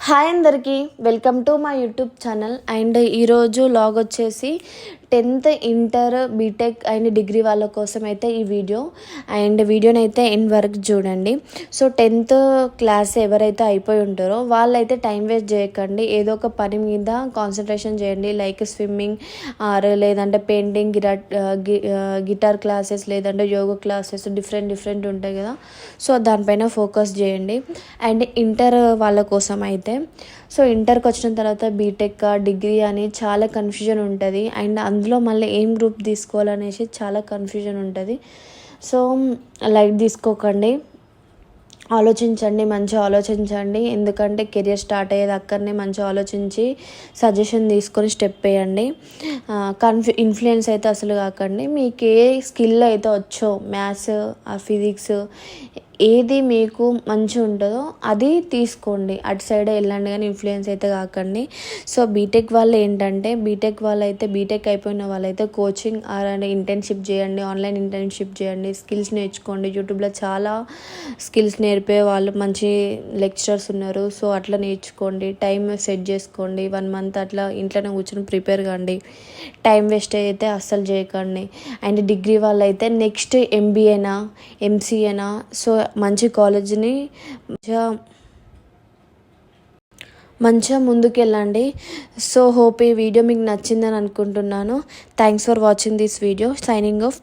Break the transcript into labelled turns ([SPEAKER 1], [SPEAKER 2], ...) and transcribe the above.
[SPEAKER 1] Hi అందరికీ, welcome to my YouTube channel. And ఈరోజు log వచ్చేసి 10th inter BTech and degree వాళ్ళ కోసం అయితే ఈ వీడియో. అండ్ వీడియోని అయితే ఎండ్ వరకు చూడండి. సో 10th క్లాస్ ఎవరైతే అయిపోయి ఉంటారో వాళ్ళైతే టైం వేస్ట్ చేయకండి, ఏదో ఒక పని మీద కాన్సన్ట్రేషన్ చేయండి. లైక్ స్విమ్మింగ్ ఆర్ లేదంటే పెయింటింగ్, గిటార్ క్లాసెస్, లేదంటే యోగా క్లాసెస్, డిఫరెంట్ ఉంటాయి కదా. సో దానిపైన ఫోకస్ చేయండి. అండ్ ఇంటర్ వాళ్ళ కోసం అయితే, సో ఇంటర్కి వచ్చిన తర్వాత బీటెక్ డిగ్రీ అని చాలా కన్ఫ్యూజన్ ఉంటుంది. అండ్ అందులో మళ్ళీ ఏం గ్రూప్ తీసుకోవాలనేసి చాలా కన్ఫ్యూజన్ ఉంటుంది. సో లైట్ తీసుకోకండి, ఆలోచించండి, మంచిగా ఆలోచించండి. ఎందుకంటే కెరియర్ స్టార్ట్ అయ్యేది అక్కడనే. మంచిగా ఆలోచించి సజెషన్ తీసుకొని స్టెప్ వేయండి. ఇన్ఫ్లుయెన్స్ అయితే అసలు కాకండి. మీకు ఏ స్కిల్ అయితే వచ్చో, మ్యాథ్స్, ఫిజిక్స్, ఏది మీకు మంచిగా ఉంటుందో అది తీసుకోండి, అటు సైడే వెళ్ళండి, కానీ ఇన్ఫ్లుయెన్స్ అయితే కాకండి. సో బీటెక్ వాళ్ళు ఏంటంటే, బీటెక్ అయిపోయిన వాళ్ళైతే కోచింగ్ ఆర్ అండ్ ఇంటర్న్షిప్ చేయండి, ఆన్లైన్ ఇంటర్న్షిప్ చేయండి, స్కిల్స్ నేర్చుకోండి. యూట్యూబ్లో చాలా స్కిల్స్ నేర్పే వాళ్ళు మంచి లెక్చరర్స్ ఉన్నారు. సో అట్లా నేర్చుకోండి, టైం సెట్ చేసుకోండి. 1 month అట్లా ఇంట్లోనే కూర్చొని ప్రిపేర్ కాండి. టైం వేస్ట్ అయితే అస్సలు చేయకండి. అండ్ డిగ్రీ వాళ్ళైతే నెక్స్ట్ ఎంబీఏనా, ఎంసీఏనా, సో మంచి కాలేజ్ని మంచిగా ముందుకెళ్ళండి. సో హోప్ ఈ వీడియో మీకు నచ్చిందని అనుకుంటున్నాను. Thanks for watching this video. Signing off.